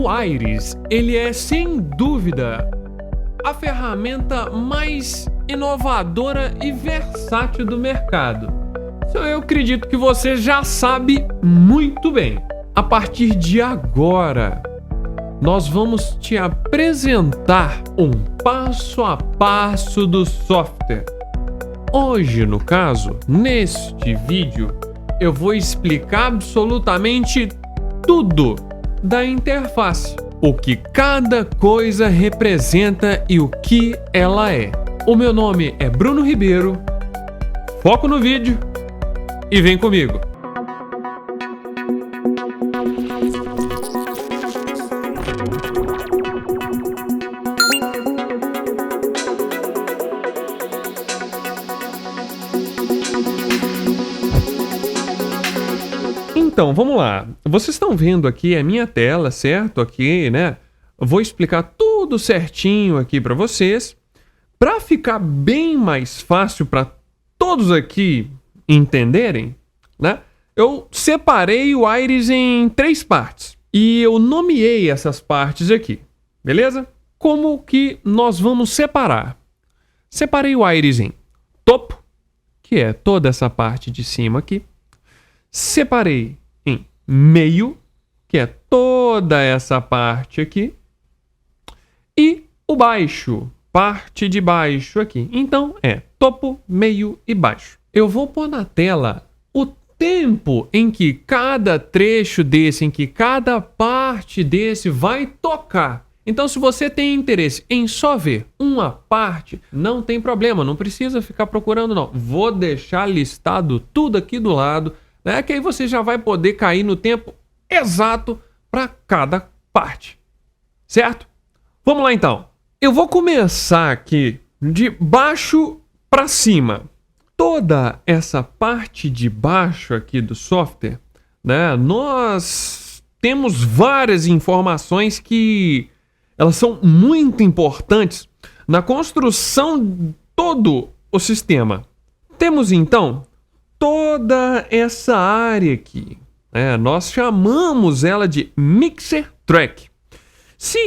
O Iris, ele é sem dúvida a ferramenta mais inovadora e versátil do mercado. Isso eu acredito que você já sabe muito bem. A partir de agora, nós vamos te apresentar um passo a passo do software. Hoje, no caso, neste vídeo, eu vou explicar absolutamente tudo da interface, o que cada coisa representa e o que ela é. O meu nome é Bruno Ribeiro, foco no vídeo e vem comigo. Então, vamos lá. Vocês estão vendo aqui a minha tela, certo? Aqui, né? Vou explicar tudo certinho aqui para vocês. Para ficar bem mais fácil para todos aqui entenderem, né? Eu separei o Iris em 3 partes. E eu nomeei essas partes aqui, beleza? Como que nós vamos separar? Separei o Iris em topo, que é toda essa parte de cima aqui. Separei em meio, que é toda essa parte aqui, e o baixo, parte de baixo aqui. Então é topo, meio e baixo. Eu vou pôr na tela o tempo em que cada trecho desse, em que cada parte desse vai tocar. Então, se você tem interesse em só ver uma parte, não tem problema, não precisa ficar procurando não. Vou deixar listado tudo aqui do lado, né, que aí você já vai poder cair no tempo exato para cada parte, certo? Vamos lá então. Eu vou começar aqui de baixo para cima. Toda essa parte de baixo aqui do software, né, nós temos várias informações que elas são muito importantes na construção de todo o sistema. Temos então toda essa área aqui, nós chamamos ela de Mixer Track. Se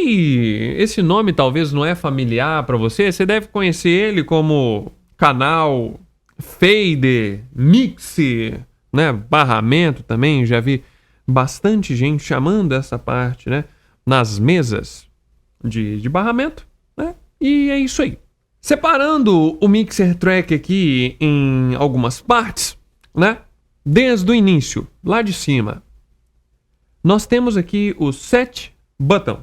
esse nome talvez não é familiar para você, você deve conhecer ele como canal, fader, mixer, né? Barramento também. Já vi bastante gente chamando essa parte, né? Nas mesas de barramento, né? E é isso aí. Separando o Mixer Track aqui em algumas partes, né? Desde o início, lá de cima, nós temos aqui o Set Button,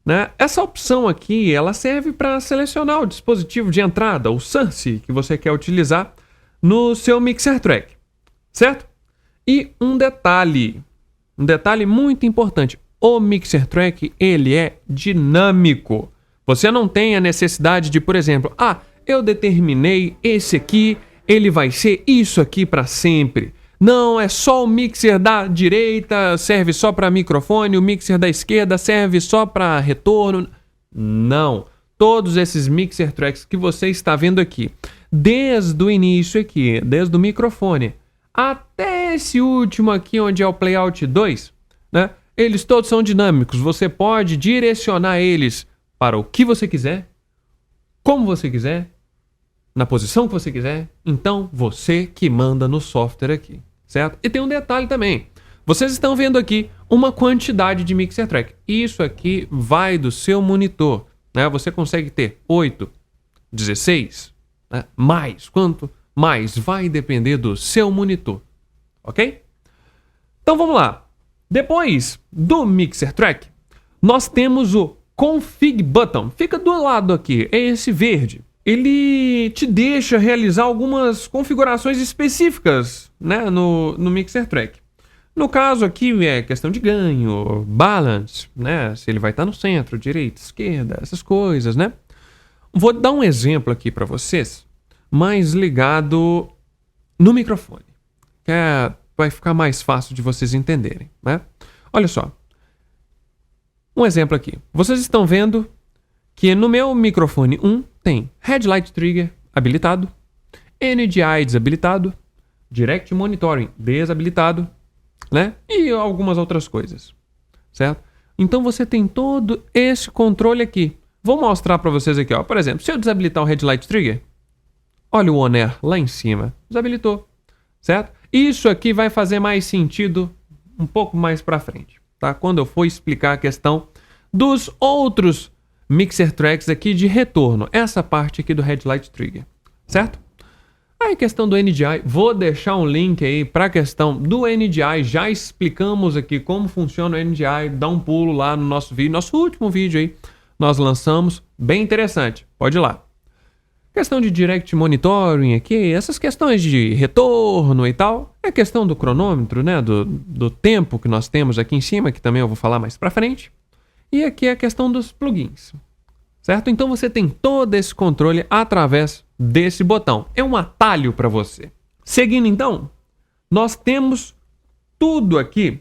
né? Essa opção aqui, ela serve para selecionar o dispositivo de entrada, o source que você quer utilizar no seu Mixer Track, certo? E um detalhe muito importante, o Mixer Track, ele é dinâmico. Você não tem a necessidade de, por exemplo, eu determinei esse aqui, ele vai ser isso aqui para sempre. Não, é só o mixer da direita, serve só para microfone, o mixer da esquerda serve só para retorno. Não. Todos esses Mixer Tracks que você está vendo aqui, desde o início aqui, desde o microfone, até esse último aqui, onde é o Playout 2, né? Eles todos são dinâmicos. Você pode direcionar eles para o que você quiser, como você quiser, na posição que você quiser. Então, você que manda no software aqui, certo? E tem um detalhe também. Vocês estão vendo aqui uma quantidade de Mixer Track. Isso aqui vai do seu monitor, né? Você consegue ter 8, 16, né? Mais. Quanto mais? Vai depender do seu monitor, ok? Então, vamos lá. Depois do Mixer Track, nós temos o Config Button. Fica do lado aqui, é esse verde. Ele te deixa realizar algumas configurações específicas, né, no Mixer Track. No caso aqui é questão de ganho, balance, né, se ele vai estar no centro, direita, esquerda, essas coisas, né. Vou dar um exemplo aqui para vocês, mais ligado no microfone, que vai ficar mais fácil de vocês entenderem, né. Olha só, um exemplo aqui. Vocês estão vendo que no meu microfone 1 tem Headlight Trigger habilitado, NDI desabilitado, Direct Monitoring desabilitado, né? E algumas outras coisas, certo? Então você tem todo esse controle aqui. Vou mostrar para vocês aqui, ó. Por exemplo, se eu desabilitar o Headlight Trigger, olha o on-air lá em cima. Desabilitou, certo? Isso aqui vai fazer mais sentido um pouco mais para frente, tá? Quando eu for explicar a questão dos outros mixer tracks aqui de retorno. Essa parte aqui do Headlight Trigger, certo? Aí, questão do NDI, vou deixar um link aí para a questão do NDI. Já explicamos aqui como funciona o NDI. Dá um pulo lá no nosso vídeo, nosso último vídeo aí. Nós lançamos, bem interessante. Pode ir lá. Questão de Direct Monitoring aqui, essas questões de retorno e tal. É questão do cronômetro, né? Do tempo que nós temos aqui em cima, que também eu vou falar mais para frente. E aqui é a questão dos plugins, certo? Então você tem todo esse controle através desse botão. É um atalho para você. Seguindo então, nós temos tudo aqui.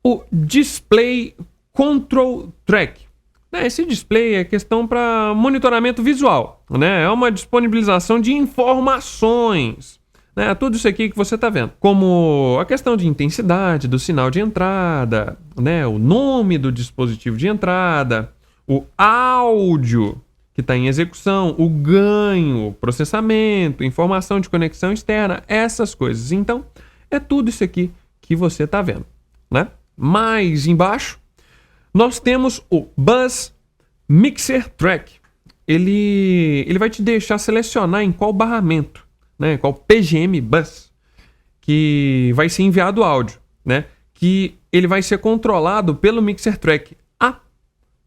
O Display Control Track. Esse display é questão para monitoramento visual, né? É uma disponibilização de informações, né? Tudo isso aqui que você está vendo. Como a questão de intensidade do sinal de entrada, né? O nome do dispositivo de entrada, o áudio que está em execução, o ganho, o processamento, informação de conexão externa, essas coisas. Então, é tudo isso aqui que você está vendo, né? Mais embaixo, nós temos o Bus Mixer Track. Ele vai te deixar selecionar em qual barramento, né? Qual PGM Bus que vai ser enviado o áudio, né? Que ele vai ser controlado pelo Mixer Track A,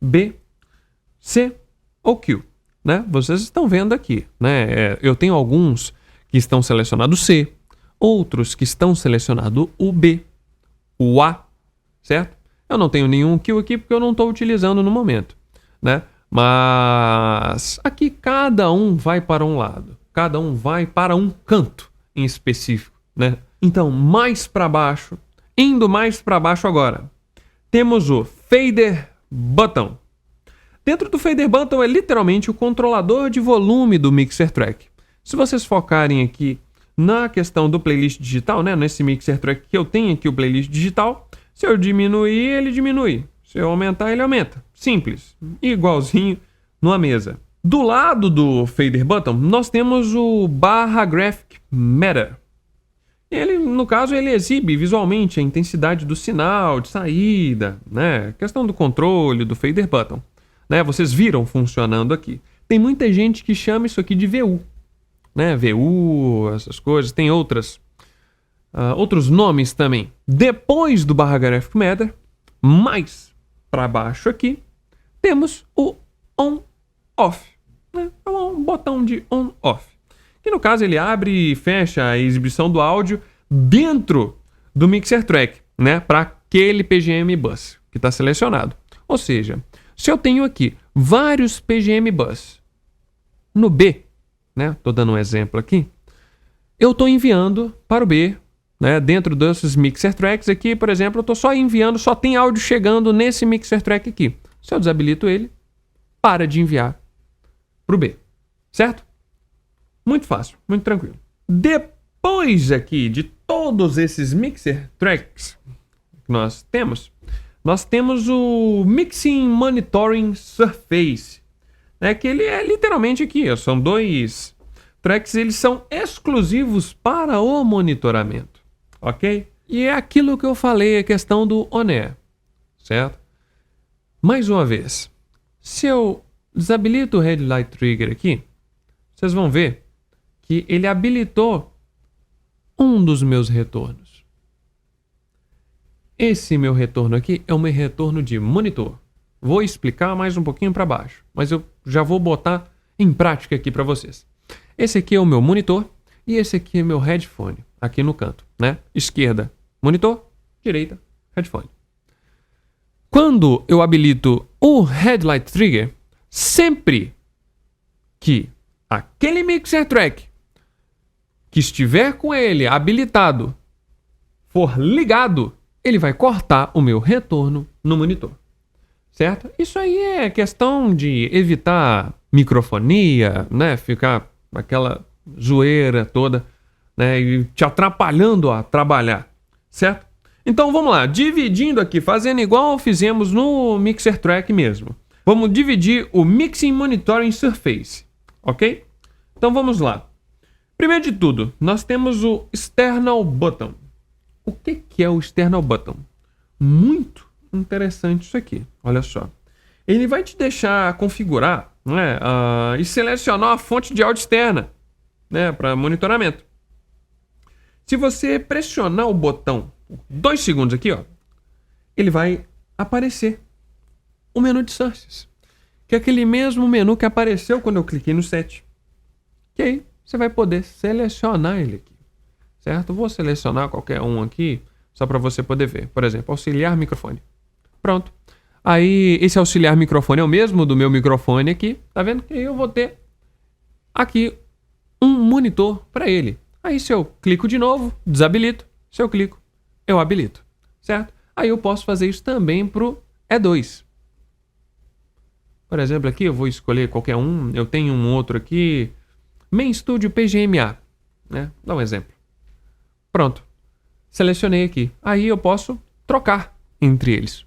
B, C ou Q, né? Vocês estão vendo aqui, né? Eu tenho alguns que estão selecionados C, outros que estão selecionados o B, o A, certo? Eu não tenho nenhum Q aqui porque eu não estou utilizando no momento, né? Mas aqui cada um vai para um lado, cada um vai para um canto em específico, né? Então, mais para baixo, indo mais para baixo agora, temos o Fader Button. Dentro do Fader Button é literalmente o controlador de volume do Mixer Track. Se vocês focarem aqui na questão do playlist digital, né? Nesse Mixer Track que eu tenho aqui o playlist digital, se eu diminuir, ele diminui. Se eu aumentar, ele aumenta. Simples. Igualzinho numa mesa. Do lado do Fader Button, nós temos o barra Graphic Meter. Ele, no caso, ele exibe visualmente a intensidade do sinal de saída, né? Questão do controle do Fader Button, né? Vocês viram funcionando aqui. Tem muita gente que chama isso aqui de VU, né? VU, essas coisas. Tem outros nomes também. Depois do barra Graphic Meter, mais para baixo aqui, temos o On-Off, né? É um botão de On-Off, que no caso ele abre e fecha a exibição do áudio dentro do Mixer Track, né? Para aquele PGM Bus que está selecionado. Ou seja, se eu tenho aqui vários PGM Bus no B, né? Estou dando um exemplo aqui, eu estou enviando para o B, né? Dentro desses Mixer Tracks aqui, por exemplo, eu estou só enviando, só tem áudio chegando nesse Mixer Track aqui. Se eu desabilito ele, para de enviar para o B, certo? Muito fácil, muito tranquilo. Depois aqui de todos esses Mixer Tracks que nós temos o Mixing Monitoring Surface, né? Que ele é literalmente aqui, ó, são dois tracks, eles são exclusivos para o monitoramento, ok? E é aquilo que eu falei, a questão do on-air, certo? Mais uma vez, se eu desabilito o Headlight Trigger aqui, vocês vão ver que ele habilitou um dos meus retornos. Esse meu retorno aqui é o meu retorno de monitor. Vou explicar mais um pouquinho para baixo, mas eu já vou botar em prática aqui para vocês. Esse aqui é o meu monitor e esse aqui é meu headphone, aqui no canto, né? Esquerda, monitor, direita, headphone. Quando eu habilito o Headlight Trigger, sempre que aquele Mixer Track que estiver com ele habilitado for ligado, ele vai cortar o meu retorno no monitor, certo? Isso aí é questão de evitar microfonia, né? Ficar aquela zoeira toda, né? E te atrapalhando a trabalhar, certo? Então vamos lá, dividindo aqui, fazendo igual fizemos no Mixer Track mesmo. Vamos dividir o Mixing Monitoring Surface, ok? Então vamos lá. Primeiro de tudo, nós temos o External Button. O que é o External Button? Muito interessante isso aqui, olha só. Ele vai te deixar configurar, né, e selecionar a fonte de áudio externa, né, para monitoramento. Se você pressionar o botão 2 segundos aqui, ó, ele vai aparecer o menu de sources, que é aquele mesmo menu que apareceu quando eu cliquei no set. Que aí você vai poder selecionar ele aqui, certo? Vou selecionar qualquer um aqui, só para você poder ver. Por exemplo, auxiliar microfone. Pronto. Aí, esse auxiliar microfone é o mesmo do meu microfone aqui, tá vendo? Que aí eu vou ter aqui um monitor para ele. Aí, se eu clico de novo, desabilito. Se eu clico, eu habilito, certo? Aí eu posso fazer isso também pro E2. Por exemplo, aqui eu vou escolher qualquer um. Eu tenho um outro aqui, Main Studio PGMA, né? Dá um exemplo. Pronto. Selecionei aqui. Aí eu posso trocar entre eles.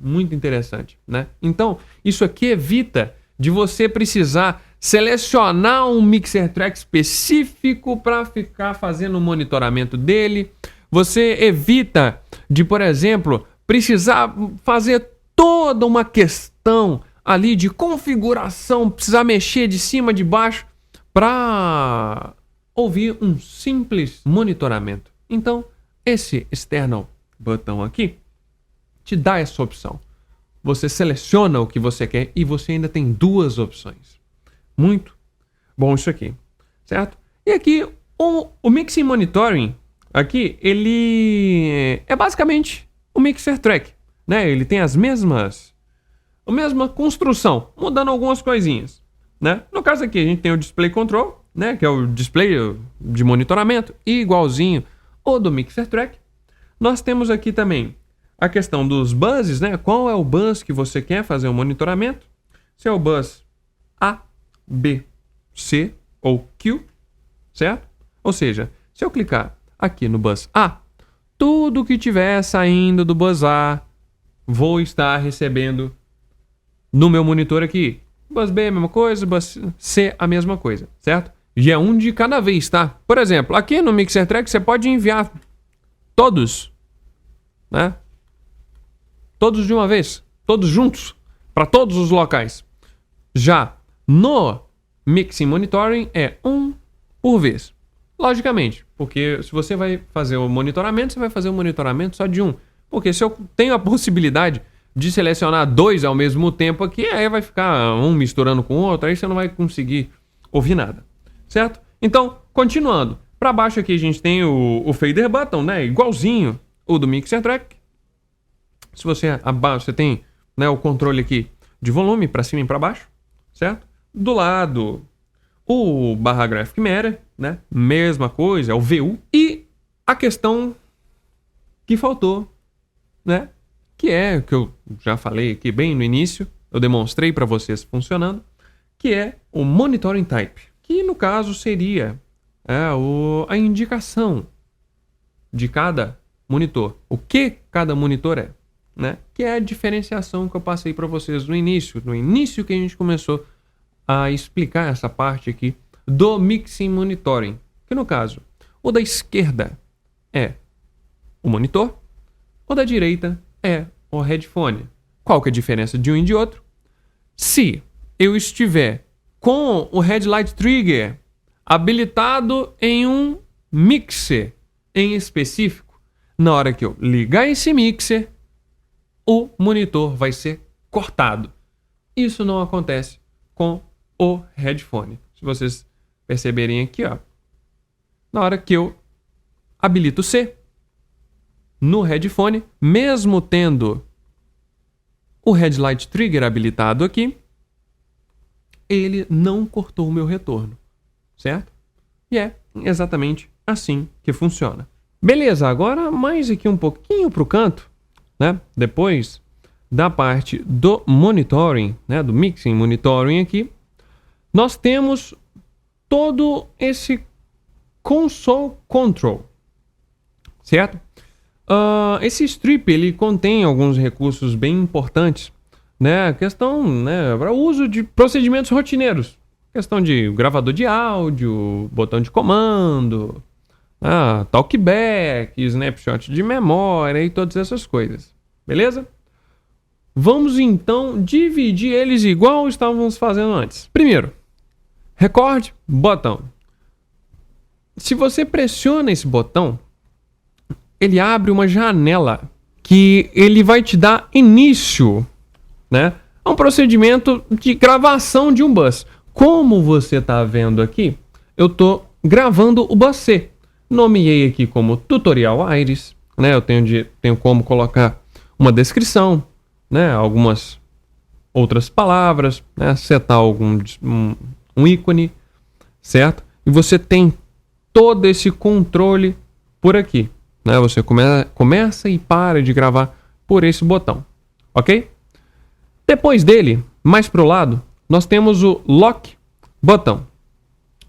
Muito interessante, né? Então, isso aqui evita de você precisar selecionar um Mixer Track específico para ficar fazendo o monitoramento dele. Você evita de, por exemplo, precisar fazer toda uma questão ali de configuração, precisar mexer de cima, de baixo, para ouvir um simples monitoramento. Então, esse External Button aqui te dá essa opção. Você seleciona o que você quer e você ainda tem 2 opções. Muito bom isso aqui, certo? E aqui, o Mixing Monitoring, aqui, ele é basicamente o Mixer Track, né? Ele tem a mesma construção, mudando algumas coisinhas, né? No caso aqui, a gente tem o Display Control, né? Que é o display de monitoramento, igualzinho o do Mixer Track. Nós temos aqui também a questão dos buzzes, né? Qual é o buzz que você quer fazer o monitoramento? Se é o buzz A, B, C ou Q, certo? Ou seja, se eu clicar aqui no buzz A, tudo que tiver saindo do buzz A, vou estar recebendo no meu monitor aqui. Buzz B, a mesma coisa, buzz C, a mesma coisa, certo? E é um de cada vez, tá? Por exemplo, aqui no Mixer Track você pode enviar todos, né? Todos de uma vez, todos juntos, para todos os locais. Já no Mixing Monitoring é um por vez. Logicamente, porque se você vai fazer o monitoramento, você vai fazer o monitoramento só de um. Porque se eu tenho a possibilidade de selecionar 2 ao mesmo tempo aqui, aí vai ficar um misturando com o outro, aí você não vai conseguir ouvir nada, certo? Então, continuando. Para baixo aqui a gente tem o Fader Button, né? Igualzinho o do Mixer Track. Se você abaixo, você tem, né, o controle aqui de volume para cima e para baixo, certo? Do lado, o barra Graphic Matter, né? Mesma coisa, é o VU. E a questão que faltou, né? Que é o que eu já falei aqui bem no início, eu demonstrei para vocês funcionando, que é o Monitoring Type, que no caso seria a indicação de cada monitor, o que cada monitor é, né? Que é a diferenciação que eu passei para vocês no início que a gente começou a explicar essa parte aqui do Mixing Monitoring, que no caso, o da esquerda é o monitor, o da direita é o headphone. Qual que é a diferença de um e de outro? Se eu estiver com o Headlight Trigger habilitado em um mixer em específico, na hora que eu ligar esse mixer, o monitor vai ser cortado. Isso não acontece com o headphone. Se vocês perceberem aqui, ó, na hora que eu habilito C no headphone, mesmo tendo o Headlight Trigger habilitado aqui, ele não cortou o meu retorno, certo? E é exatamente assim que funciona. Beleza, agora mais aqui um pouquinho para o canto, né? Depois da parte do monitoring, né? Do Mixing Monitoring aqui, nós temos todo esse Console Control, certo? esse strip ele contém alguns recursos bem importantes, né? Questão, né, para o uso de procedimentos rotineiros. Questão de gravador de áudio, botão de comando, talkback, snapshot de memória e todas essas coisas. Beleza? Vamos então dividir eles igual estávamos fazendo antes. Primeiro, record, botão. Se você pressiona esse botão, ele abre uma janela que ele vai te dar início, né, a um procedimento de gravação de um bus. Como você está vendo aqui, eu estou gravando o bus C. Nomeei aqui como tutorial Iris, né? Eu tenho como colocar uma descrição, né? Algumas outras palavras, né? Setar um ícone, certo? E você tem todo esse controle por aqui, né? Você começa e para de gravar por esse botão, ok? Depois dele, mais pro lado, nós temos o lock botão.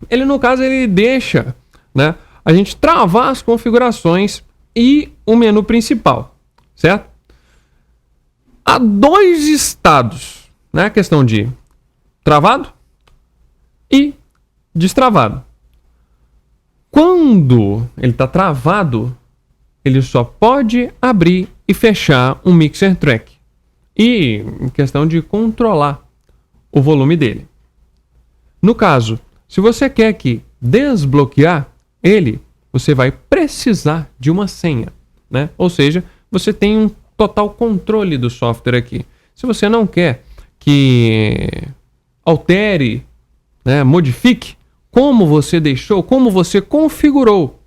Ele, no caso, ele deixa, né, a gente travar as configurações e o menu principal, certo? Há dois estados, né? A questão de travado e destravado. Quando ele está travado, ele só pode abrir e fechar um mixer track. E em questão de controlar o volume dele. No caso, se você quer que desbloquear ele, você vai precisar de uma senha, né? Ou seja, você tem um total controle do software aqui. Se você não quer que altere, né, modifique como você deixou, como você configurou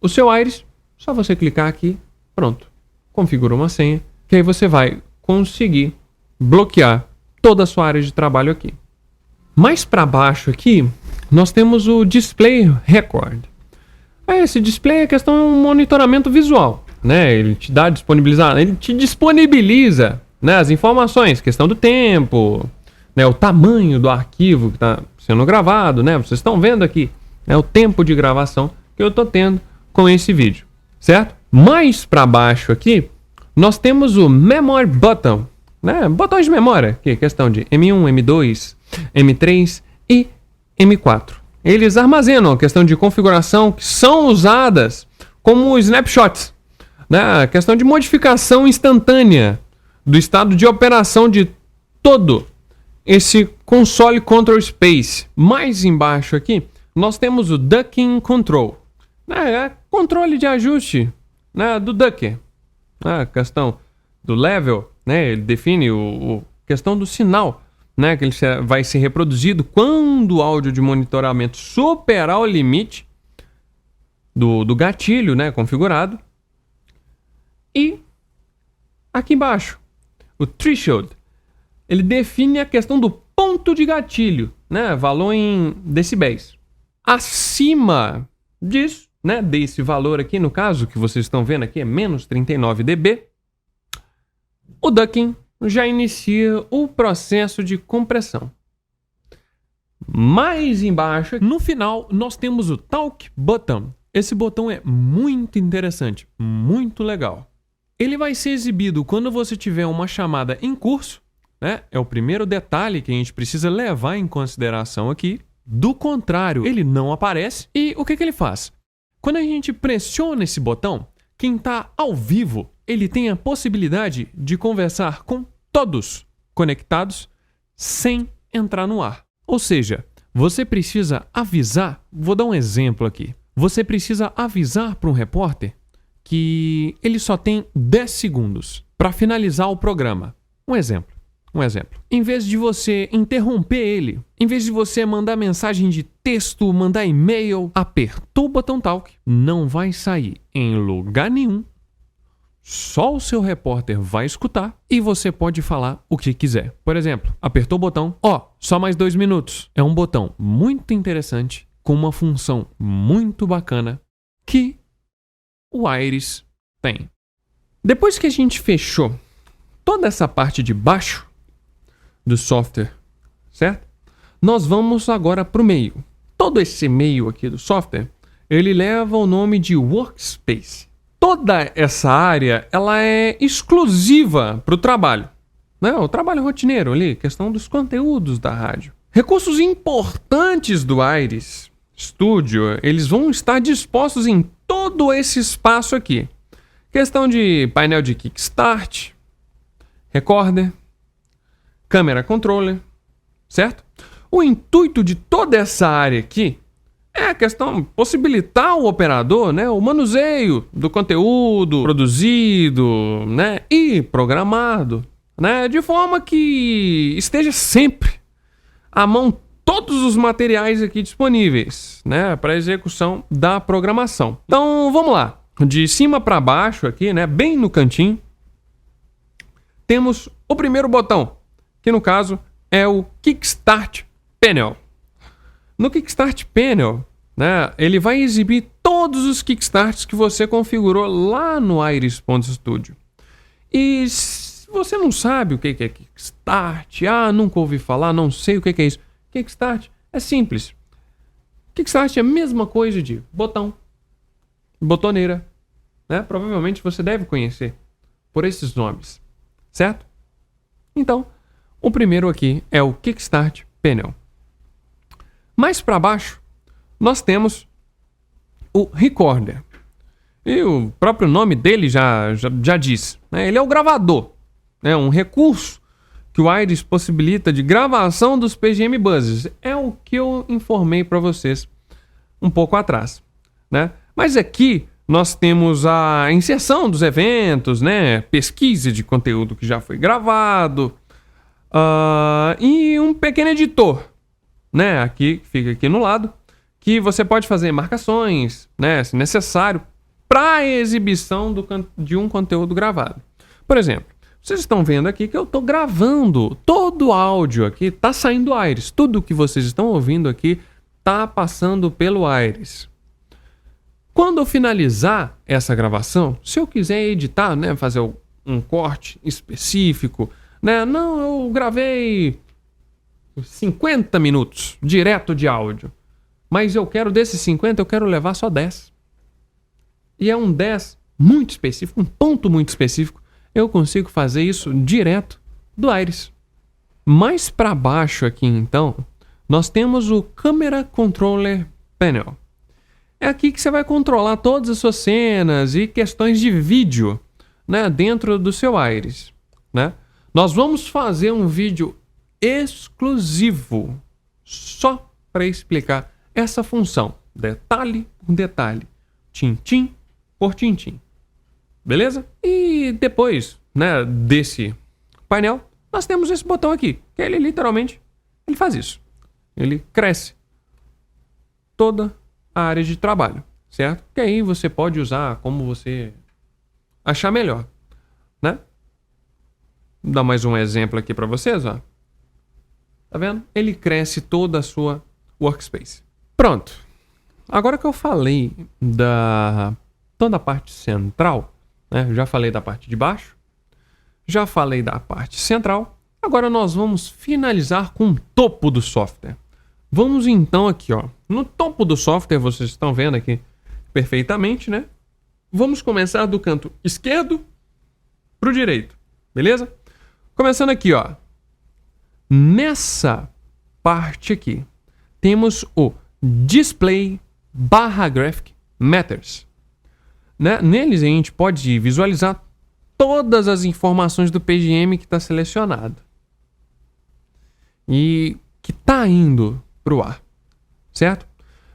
o seu Iris, só você clicar aqui, pronto, configurou uma senha, que aí você vai conseguir bloquear toda a sua área de trabalho aqui. Mais para baixo aqui, nós temos o Display Record. Esse display é questão de um monitoramento visual, né? Ele te disponibiliza, né, as informações, questão do tempo, né, o tamanho do arquivo que está sendo gravado, né? Vocês estão vendo aqui, né, o tempo de gravação que eu estou tendo com esse vídeo, certo? Mais para baixo aqui, nós temos o Memory Button, né? Botões de memória, que é questão de M1, M2, M3 e M4. Eles armazenam a questão de configuração que são usadas como snapshots, né? A questão de modificação instantânea do estado de operação de todo esse console control space. Mais embaixo aqui, nós temos o Ducking Control, né? É controle de ajuste, né, do ducker. A questão do level, né, ele define a questão do sinal, né, que ele vai ser reproduzido quando o áudio de monitoramento superar o limite do gatilho, né, configurado. E aqui embaixo, o threshold, ele define a questão do ponto de gatilho, né, valor em decibéis. Acima disso, né, desse valor aqui, no caso, que vocês estão vendo aqui, é menos 39 dB, o ducking já inicia o processo de compressão. Mais embaixo, no final, nós temos o Talk Button. Esse botão é muito interessante, muito legal. Ele vai ser exibido quando você tiver uma chamada em curso, né? É o primeiro detalhe que a gente precisa levar em consideração aqui. Do contrário, ele não aparece. E o que ele faz? Quando a gente pressiona esse botão, quem está ao vivo, ele tem a possibilidade de conversar com todos conectados sem entrar no ar. Ou seja, você precisa avisar, vou dar um exemplo aqui. Você precisa avisar para um repórter que ele só tem 10 segundos para finalizar o programa. Um exemplo. Em vez de você interromper ele, em vez de você mandar mensagem de texto, mandar e-mail, apertou o botão Talk, não vai sair em lugar nenhum. Só o seu repórter vai escutar e você pode falar o que quiser. Por exemplo, apertou o botão, só mais 2 minutos. É um botão muito interessante, com uma função muito bacana que o Iris tem. Depois que a gente fechou toda essa parte de baixo do software, certo? Nós vamos agora para o meio. Todo esse meio aqui do software, ele leva o nome de Workspace. toda essa área ela é exclusiva para o trabalho, né? O trabalho rotineiro ali, questão dos conteúdos da rádio. Recursos importantes do Aires Studio, eles vão estar dispostos em todo esse espaço aqui. Questão de painel de kickstart, recorder, câmera controller, certo? O intuito de toda essa área aqui é a questão de possibilitar o operador, né, o manuseio do conteúdo produzido, né, e programado, né, de forma que esteja sempre à mão todos os materiais aqui disponíveis, né, para execução da programação. Então, vamos lá. De cima para baixo aqui, né, bem no cantinho, temos o primeiro botão, que no caso é o Kickstart Panel. No Kickstart Panel, né, ele vai exibir todos os Kickstarts que você configurou lá no Aires.studio. E se você não sabe o que é Kickstart, nunca ouvi falar, não sei o que é isso. Kickstart é simples. Kickstart é a mesma coisa de botão, botoneira, né? Provavelmente você deve conhecer por esses nomes, certo? Então, o primeiro aqui é o Kickstart Panel. Mais para baixo, nós temos o Recorder. E o próprio nome dele já diz, né? Ele é o gravador, né? Um recurso que o Aires possibilita de gravação dos PGM buzzers. É o que eu informei para vocês um pouco atrás, né? Mas aqui nós temos a inserção dos eventos, né? Pesquisa de conteúdo que já foi gravado, e um pequeno editor, né? Aqui, fica aqui no lado, que você pode fazer marcações, né? Se necessário, para a exibição de um conteúdo gravado. Por exemplo, vocês estão vendo aqui que eu estou gravando todo o áudio aqui, está saindo do Aires. Tudo que vocês estão ouvindo aqui está passando pelo Aires. Quando eu finalizar essa gravação, se eu quiser editar, né, fazer um corte específico, né, não, eu gravei 50 minutos direto de áudio, mas eu quero desses 50, eu quero levar só 10. E é um 10 muito específico, um ponto muito específico, eu consigo fazer isso direto do Aires. Mais para baixo aqui, então, nós temos o Camera Controller Panel. É aqui que você vai controlar todas as suas cenas e questões de vídeo, né, dentro do seu Aires, né? Nós vamos fazer um vídeo exclusivo só para explicar essa função, detalhe por detalhe, tintim por tintim. Beleza? E depois, né, desse painel, nós temos esse botão aqui, que ele literalmente ele faz isso. Ele cresce toda a área de trabalho, certo? Que aí você pode usar como você achar melhor, né? Vou dar mais um exemplo aqui para vocês, ó. Tá vendo? Ele cresce toda a sua workspace. Pronto. Agora que eu falei da toda a parte central, né? Já falei da parte de baixo, já falei da parte central. Agora nós vamos finalizar com o topo do software. Vamos então aqui, ó. No topo do software, vocês estão vendo aqui perfeitamente, né? Vamos começar do canto esquerdo pro direito, beleza? Começando aqui, ó. Nessa parte aqui, temos o Display / Graphic Matters. Né? Neles a gente pode visualizar todas as informações do PGM que está selecionado e que está indo para o ar, certo?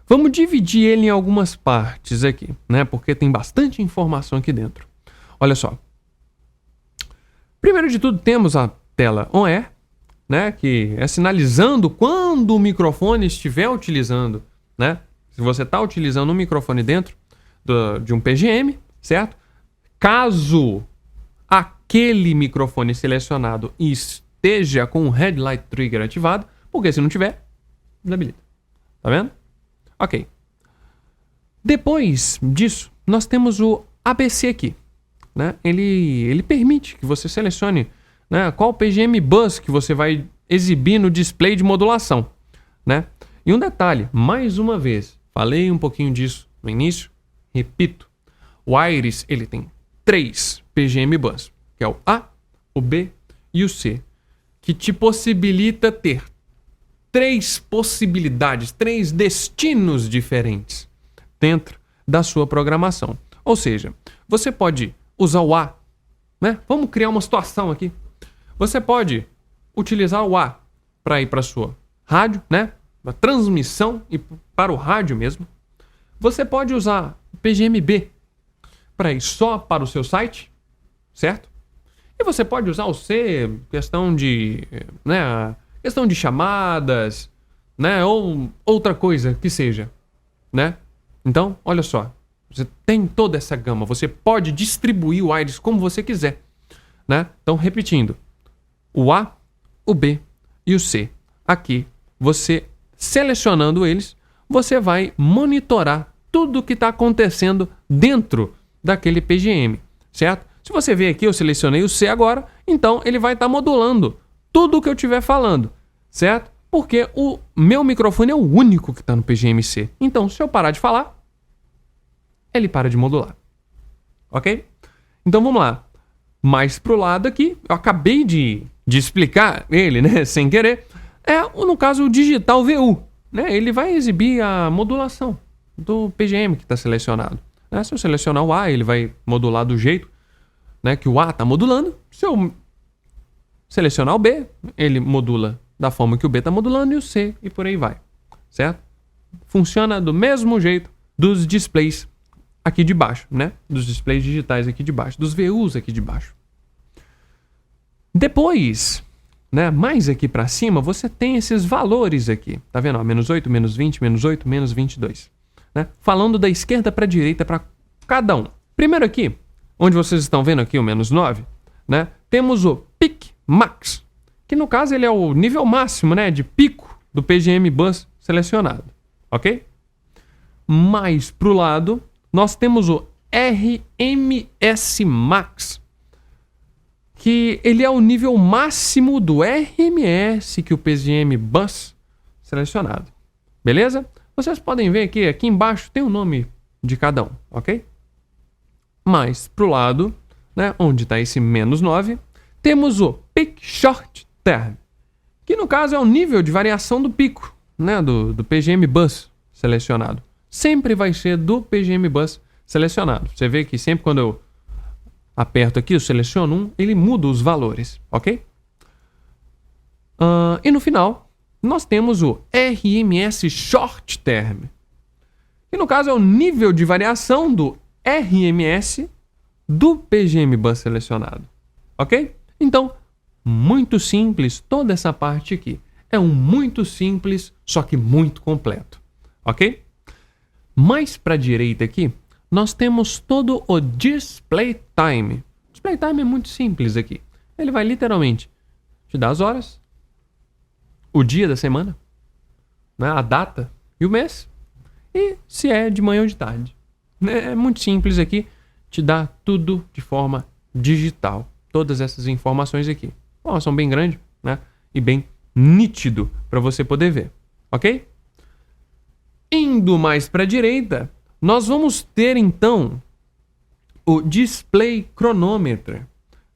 Vamos dividir ele em algumas partes aqui, né? Porque tem bastante informação aqui dentro. Olha só. Primeiro de tudo temos a tela On Air, né? Que é sinalizando quando o microfone estiver utilizando, né? Se você está utilizando um microfone dentro de um PGM, certo? Caso aquele microfone selecionado esteja com o Headlight Trigger ativado, porque se não tiver, desabilita. Tá vendo? Ok. Depois disso, nós temos o ABC aqui, né? Ele permite que você selecione, né, qual PGM bus que você vai exibir no display de modulação, né? E um detalhe, mais uma vez, falei um pouquinho disso no início, repito, O Aires, ele tem 3 PGM Bus, que é o A, o B e o C, que te possibilita ter 3 possibilidades, 3 destinos diferentes dentro da sua programação. Ou seja, você pode usar o A, né? Vamos criar uma situação aqui. Você pode utilizar o A para ir para a sua rádio, né? Uma transmissão e para o rádio mesmo. Você pode usar o PGM-B para ir só para o seu site, certo? E você pode usar o C, questão de chamadas, né? Ou outra coisa que seja, né? Então, olha só, você tem toda essa gama, você pode distribuir o Aires como você quiser, né? Então, repetindo, o A, o B e o C. Aqui, você selecionando eles, você vai monitorar tudo o que está acontecendo dentro daquele PGM, certo? Se você ver aqui, eu selecionei o C agora, então ele vai estar modulando tudo o que eu estiver falando, certo? Porque o meu microfone é o único que está no PGM-C. Então, se eu parar de falar, ele para de modular. Ok? Então, vamos lá. Mais pro lado aqui, eu acabei de explicar ele, né, sem querer, no caso, o digital VU, né? Ele vai exibir a modulação do PGM que está selecionado. Né? Se eu selecionar o A, ele vai modular do jeito, né, que o A está modulando. Se eu selecionar o B, ele modula da forma que o B está modulando, e o C, e por aí vai, certo? Funciona do mesmo jeito dos displays aqui de baixo, né? Dos displays digitais aqui de baixo, dos VUs aqui de baixo. Depois, né, mais aqui para cima, você tem esses valores aqui. Tá vendo? Ó, menos 8, menos 20, menos 8, menos 22. Né? Falando da esquerda para a direita para cada um. Primeiro aqui, onde vocês estão vendo aqui o menos 9, né? Temos o Peak Max, que no caso ele é o nível máximo, né, de pico do PGM Bus selecionado, ok? Mais pro lado, nós temos o RMS Max, que ele é o nível máximo do RMS que o PGM Bus selecionado, beleza? Vocês podem ver aqui embaixo tem o nome de cada um, ok? Mais pro lado, né, onde está esse menos 9, temos o Peak Short Term, que no caso é o nível de variação do pico, né, do PGM Bus selecionado. Sempre vai ser do PGM Bus selecionado. Você vê que sempre quando eu aperto aqui, eu seleciono um, ele muda os valores, ok? E no final, nós temos o RMS Short Term, que no caso é o nível de variação do RMS do PGM Bus selecionado, ok? Então, muito simples toda essa parte aqui. É um muito simples, só que muito completo, ok? Mais para a direita aqui, nós temos todo o Display Time. Display Time é muito simples aqui. Ele vai literalmente te dar as horas, o dia da semana, né, a data e o mês, e se é de manhã ou de tarde. É muito simples aqui, te dá tudo de forma digital. Todas essas informações aqui. Bom, são bem grandes, né? E bem nítido para você poder ver, ok? Indo mais para a direita, nós vamos ter então o Display Chronometer,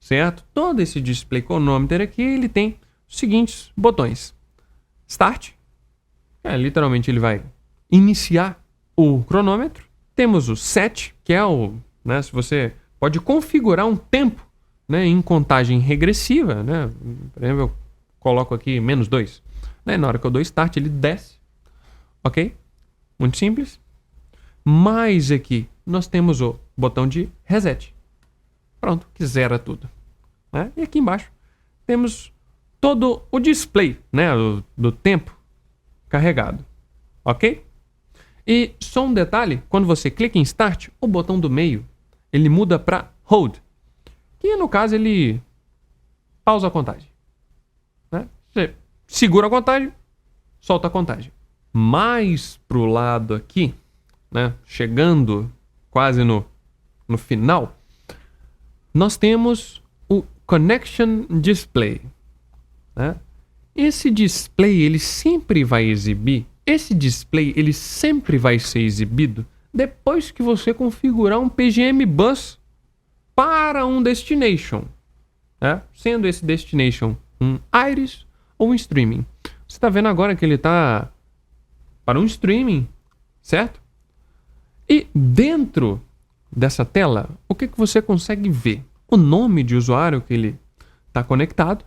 certo? Todo esse Display Chronometer aqui, ele tem os seguintes botões. Start, literalmente ele vai iniciar o cronômetro. Temos o Set, que é né, se você pode configurar um tempo, né, em contagem regressiva, né? Por exemplo, eu coloco aqui menos 2. Né? Na hora que eu dou Start, ele desce. Ok? Muito simples. Mais aqui, nós temos o botão de Reset. Pronto, que zera tudo. Né? E aqui embaixo, temos todo o display, né, do tempo carregado. Ok? E só um detalhe, quando você clica em Start, o botão do meio, ele muda para Hold. Que no caso ele pausa a contagem. Né? Você segura a contagem, solta a contagem. Mais pro lado aqui, né, chegando quase no final, nós temos o Connection Display. Né? Esse display ele sempre vai ser exibido depois que você configurar um PGM Bus para um destination, né? Sendo esse destination um Iris ou um streaming. Você está vendo agora que ele está para um streaming, certo? E dentro dessa tela, o que você consegue ver? O nome de usuário que ele está conectado,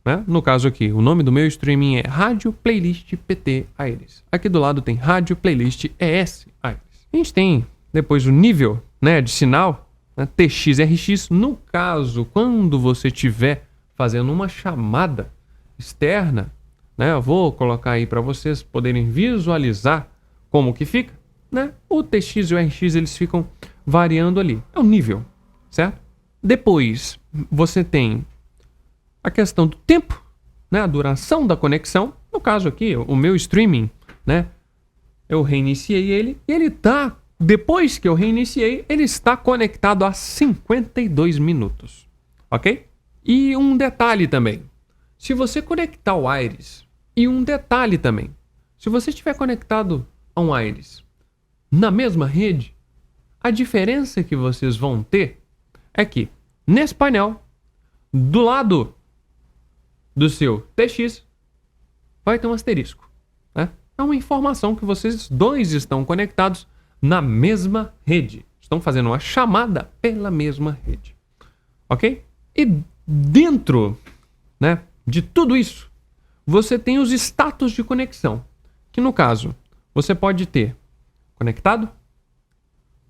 né? No caso aqui, o nome do meu streaming é Rádio Playlist PT Iris. Aqui do lado tem Rádio Playlist ES Iris. A gente tem depois o nível, né, de sinal, né, TXRX. No caso, quando você estiver fazendo uma chamada externa, né, eu vou colocar aí para vocês poderem visualizar como que fica, né? O TX e o RX eles ficam variando ali. É o nível, certo? Depois você tem a questão do tempo, né, a duração da conexão. No caso aqui, o meu streaming, né, eu reiniciei ele e ele tá, depois que eu reiniciei, ele está conectado a 52 minutos, ok? E um detalhe também, se você conectar o Iris, e um detalhe também, se você estiver conectado a um Iris na mesma rede, a diferença que vocês vão ter é que nesse painel, do lado do seu TX, vai ter um asterisco, né? É uma informação que vocês dois estão conectados na mesma rede. Estão fazendo uma chamada pela mesma rede. Ok? E dentro, né, de tudo isso, você tem os status de conexão. Que no caso, você pode ter conectado,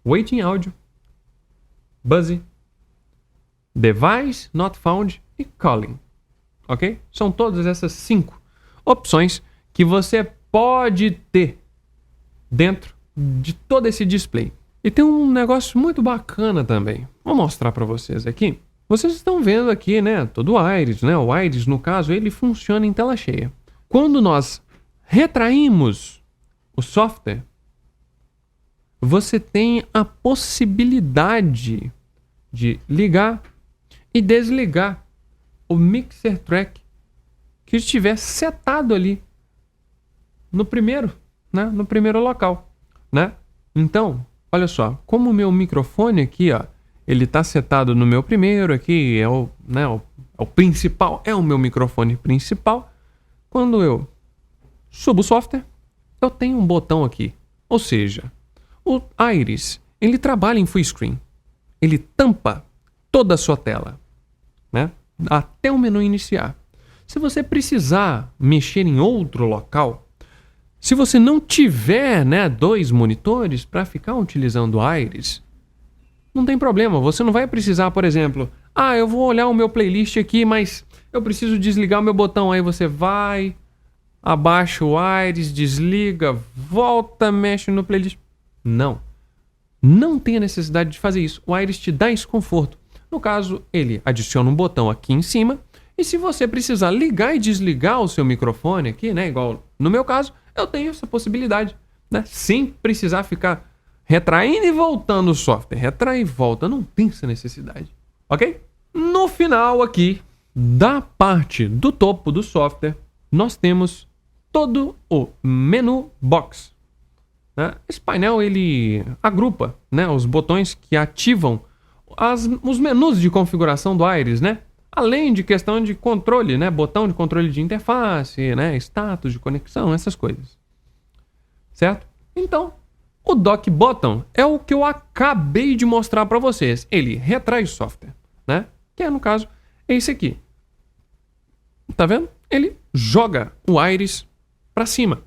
waiting audio, busy, device not found e calling. Ok? São todas essas 5 opções que você pode ter dentro de todo esse display. E tem um negócio muito bacana também. Vou mostrar para vocês aqui. Vocês estão vendo aqui, né, todo o Iris, né? O Iris, no caso, ele funciona em tela cheia. Quando nós retraímos o software, você tem a possibilidade de ligar e desligar o mixer track que estiver setado ali no primeiro, né, no primeiro local, né? Então, olha só, como o meu microfone aqui, ó, ele tá setado no meu primeiro aqui, é o, né, o principal, é o meu microfone principal. Quando eu subo o software, eu tenho um botão aqui. Ou seja, o Iris, ele trabalha em full screen. Ele tampa toda a sua tela, né? Até o menu iniciar. Se você precisar mexer em outro local, se você não tiver, né, 2 monitores para ficar utilizando o Iris, não tem problema. Você não vai precisar, por exemplo, eu vou olhar o meu playlist aqui, mas eu preciso desligar o meu botão. Aí você vai, abaixa o Iris, desliga, volta, mexe no playlist. Não tem a necessidade de fazer isso. O Iris te dá esse conforto. No caso, ele adiciona um botão aqui em cima. E se você precisar ligar e desligar o seu microfone aqui, né, igual no meu caso, eu tenho essa possibilidade, né, sem precisar ficar retraindo e voltando o software. Retrai e volta, não tem essa necessidade, ok? No final aqui, da parte do topo do software, nós temos todo o menu box, né? Esse painel, ele agrupa, né, os botões que ativam os menus de configuração do Iris, né? Além de questão de controle, né? Botão de controle de interface, né? Status de conexão, essas coisas. Certo? Então, o Dock Button é o que eu acabei de mostrar para vocês. Ele retrai software, né? Que é, no caso, esse aqui. Tá vendo? Ele joga o Iris para cima.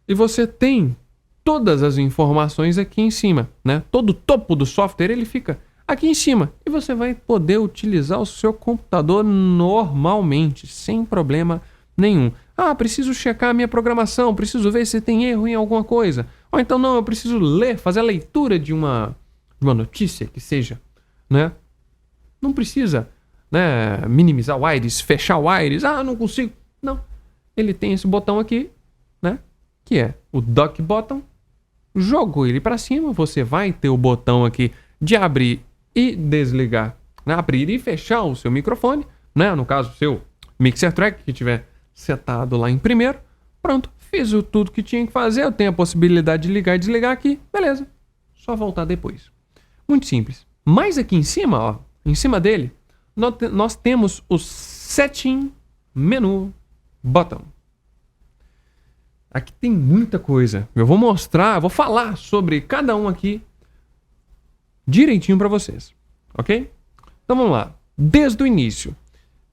E você tem todas as informações aqui em cima, né? Todo o topo do software, ele fica aqui em cima. E você vai poder utilizar o seu computador normalmente, sem problema nenhum. Preciso checar a minha programação, preciso ver se tem erro em alguma coisa. Ou então não, eu preciso ler, fazer a leitura de uma notícia que seja, né? Não precisa, né, minimizar o Iris, fechar o Iris. Não consigo. Não. Ele tem esse botão aqui, né? Que é o Dock Button. Jogou ele para cima, você vai ter o botão aqui de abrir e desligar, né? Abrir e fechar o seu microfone, né? No caso, o seu mixer track que tiver setado lá em primeiro. Pronto, fiz tudo que tinha que fazer. Eu tenho a possibilidade de ligar e desligar aqui. Beleza. só voltar depois. Muito simples. Mas aqui em cima, ó, em cima dele, nós temos o Setting Menu Button. Aqui tem muita coisa. Eu vou mostrar, vou falar sobre cada um aqui direitinho para vocês, ok? Então vamos lá. Desde o início,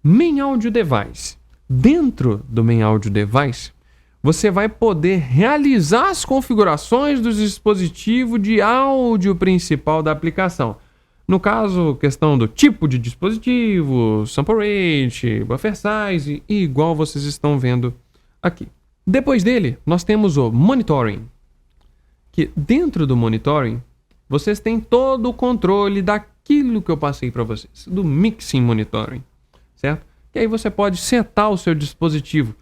Main Audio Device. Dentro do Main Audio Device, você vai poder realizar as configurações do dispositivo de áudio principal da aplicação. No caso, questão do tipo de dispositivo, sample rate, buffer size, igual vocês estão vendo aqui. Depois dele, nós temos o Monitoring, que dentro do Monitoring, vocês têm todo o controle daquilo que eu passei para vocês, do Mixing Monitoring, certo? E aí você pode setar o seu dispositivo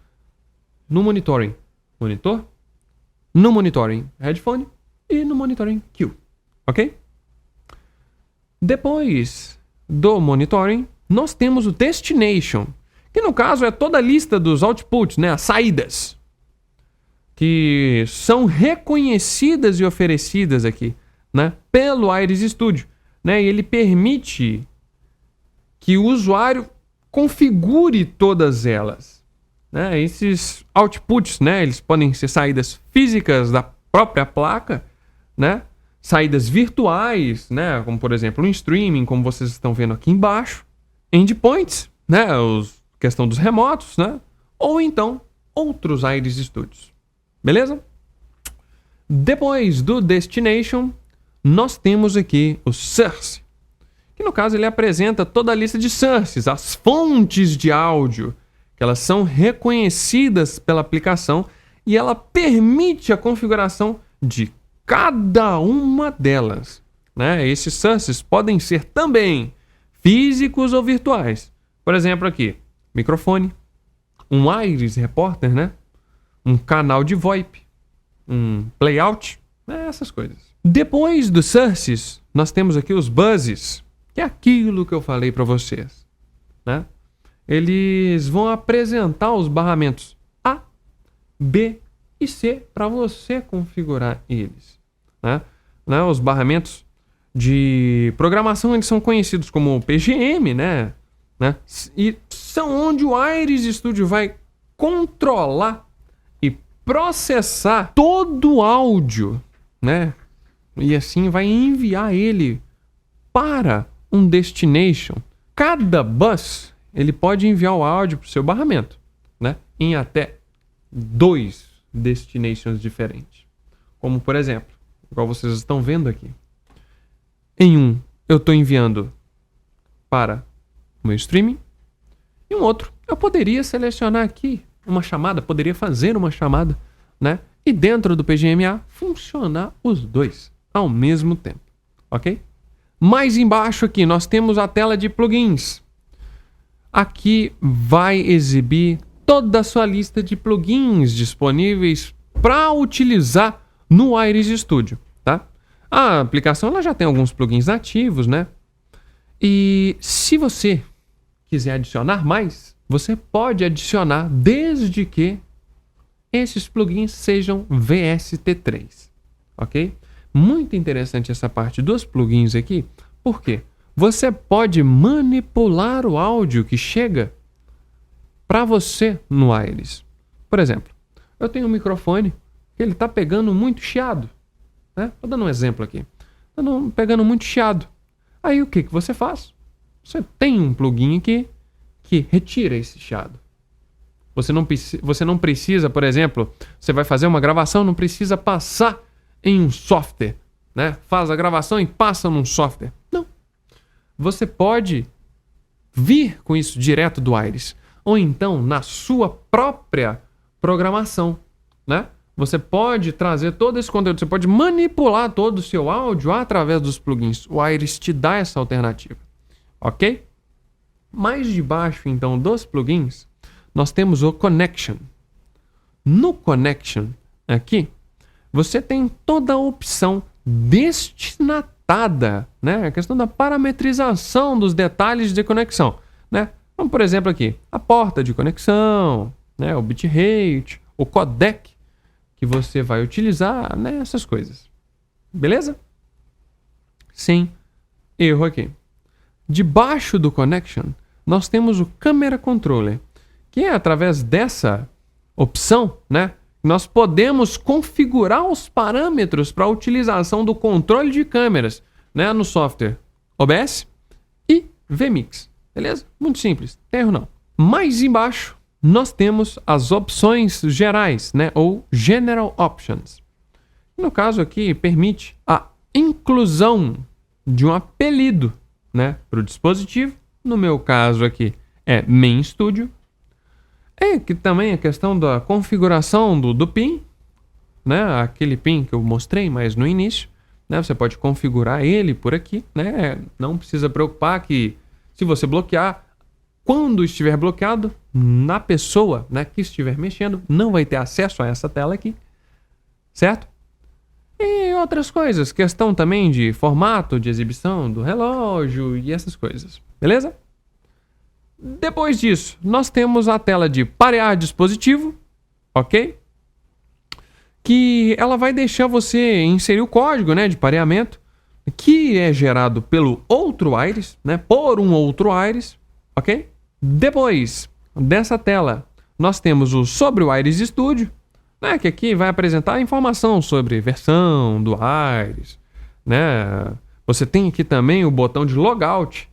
no Monitoring Monitor, no Monitoring Headphone e no Monitoring Cue, ok? Depois do Monitoring, nós temos o Destination, que no caso é toda a lista dos outputs, né, as saídas, que são reconhecidas e oferecidas aqui, né, pelo Iris Studio, né, e ele permite que o usuário configure todas elas, né? Esses outputs, né, eles podem ser saídas físicas da própria placa, né, saídas virtuais, né, como por exemplo um streaming, como vocês estão vendo aqui embaixo, endpoints, né, questão dos remotos, né, ou então outros Iris Studios, beleza? Depois do Destination, nós temos aqui o Source, que no caso ele apresenta toda a lista de sources, as fontes de áudio, que elas são reconhecidas pela aplicação e ela permite a configuração de cada uma delas, né? Esses sources podem ser também físicos ou virtuais. Por exemplo aqui, microfone, um Iris Reporter, né? Um canal de VoIP, um playout, né? Essas coisas. Depois dos sources, nós temos aqui os buzzes, que é aquilo que eu falei para vocês, né? Eles vão apresentar os barramentos A, B e C para você configurar eles, né? Os barramentos de programação eles são conhecidos como PGM, né? E são onde o Iris Studio vai controlar e processar todo o áudio, né? E assim vai enviar ele para um destination. Cada bus ele pode enviar o áudio para o seu barramento, né, em até 2 destinations diferentes. Como por exemplo, igual vocês estão vendo aqui. Em um, eu estou enviando para o meu streaming. E um outro, eu poderia selecionar aqui uma chamada, poderia fazer uma chamada, né? E dentro do PGMA funcionar os dois ao mesmo tempo, ok? Mais embaixo aqui nós temos a tela de plugins. Aqui vai exibir toda a sua lista de plugins disponíveis para utilizar no Iris Studio, tá? A aplicação ela já tem alguns plugins nativos, né? E se você quiser adicionar mais, você pode adicionar desde que esses plugins sejam VST3, ok? Muito interessante essa parte dos plugins aqui, por quê? Você pode manipular o áudio que chega para você no Iris. Por exemplo, eu tenho um microfone que ele está pegando muito chiado, né? Estou dando um exemplo aqui. Está pegando muito chiado. Aí o que você faz? Você tem um plugin aqui que retira esse chiado. Você não precisa, por exemplo, você vai fazer uma gravação, não precisa passar em um software, né? Faz a gravação e passa num software. Não. Você pode vir com isso direto do Iris. Ou então na sua própria programação, né? Você pode trazer todo esse conteúdo, você pode manipular todo o seu áudio através dos plugins. O Iris te dá essa alternativa, ok? Mais debaixo, então, dos plugins, nós temos o Connection. No Connection, aqui, você tem toda a opção destinatada, né? A questão da parametrização dos detalhes de conexão, né? Então, por exemplo, aqui, a porta de conexão, né? O bitrate, o codec que você vai utilizar, né? Essas coisas. Beleza? sem erro aqui. Debaixo do Connection, nós temos o Camera Controller, que é através dessa opção, né, nós podemos configurar os parâmetros para a utilização do controle de câmeras, né, no software OBS e vMix. Beleza? Muito simples, não tem erro não. Mais embaixo, nós temos as opções gerais, né, ou General Options. No caso aqui, permite a inclusão de um apelido, né, para o dispositivo. No meu caso aqui é Main Studio. É que também a questão da configuração do PIN, né, aquele PIN que eu mostrei mais no início, né, você pode configurar ele por aqui, né, não precisa preocupar que se você bloquear, quando estiver bloqueado, na pessoa, né, que estiver mexendo, não vai ter acesso a essa tela aqui, certo? E outras coisas, questão também de formato de exibição do relógio e essas coisas, beleza? Depois disso, nós temos a tela de parear dispositivo, ok? Que ela vai deixar você inserir o código, né, de pareamento, que é gerado pelo outro Iris, né, por um outro Iris, ok? Depois dessa tela, nós temos o sobre o Iris Studio, né, que aqui vai apresentar informação sobre versão do Iris, né? Você tem aqui também o botão de logout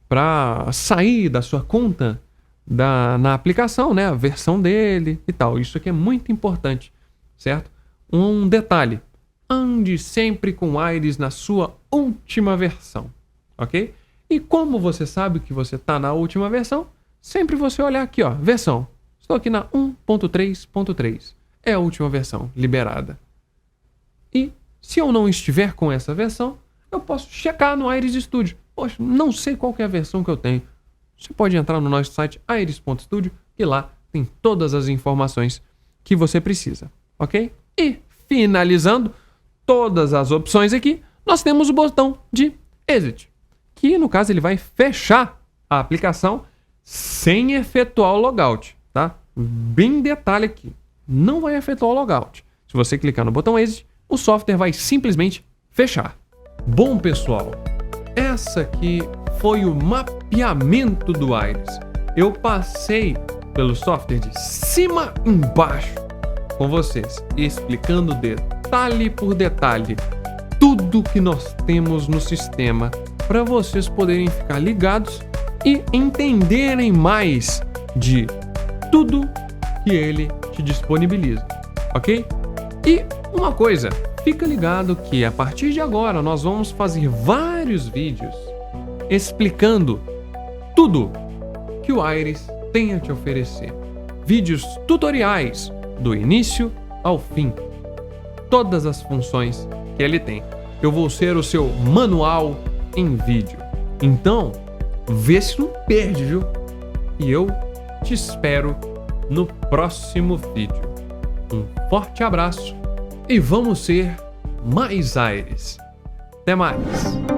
para sair da sua conta na aplicação, né, a versão dele e tal. Isso aqui é muito importante, certo? Um detalhe, ande sempre com o Iris na sua última versão, ok? E como você sabe que você está na última versão, sempre você olhar aqui, ó, versão. Estou aqui na 1.3.3. É a última versão liberada. E se eu não estiver com essa versão, eu posso checar no Iris Studio. Poxa, não sei qual que é a versão que eu tenho. Você pode entrar no nosso site iris.studio e lá tem todas as informações que você precisa, ok? E finalizando todas as opções aqui, nós temos o botão de Exit, que no caso ele vai fechar a aplicação sem efetuar o logout, tá? Bem detalhe aqui, não vai efetuar o logout. Se você clicar no botão Exit, o software vai simplesmente fechar. Bom, pessoal, essa aqui foi o mapeamento do Iris. Eu passei pelo software de cima embaixo com vocês, explicando detalhe por detalhe tudo que nós temos no sistema para vocês poderem ficar ligados e entenderem mais de tudo que ele te disponibiliza, ok? E uma coisa, fica ligado que a partir de agora nós vamos fazer vários vídeos explicando tudo que o Iris tem a te oferecer. Vídeos tutoriais do início ao fim. Todas as funções que ele tem. Eu vou ser o seu manual em vídeo. Então, vê se não perde, viu? E eu te espero no próximo vídeo. Um forte abraço e vamos ser mais Iris. Até mais!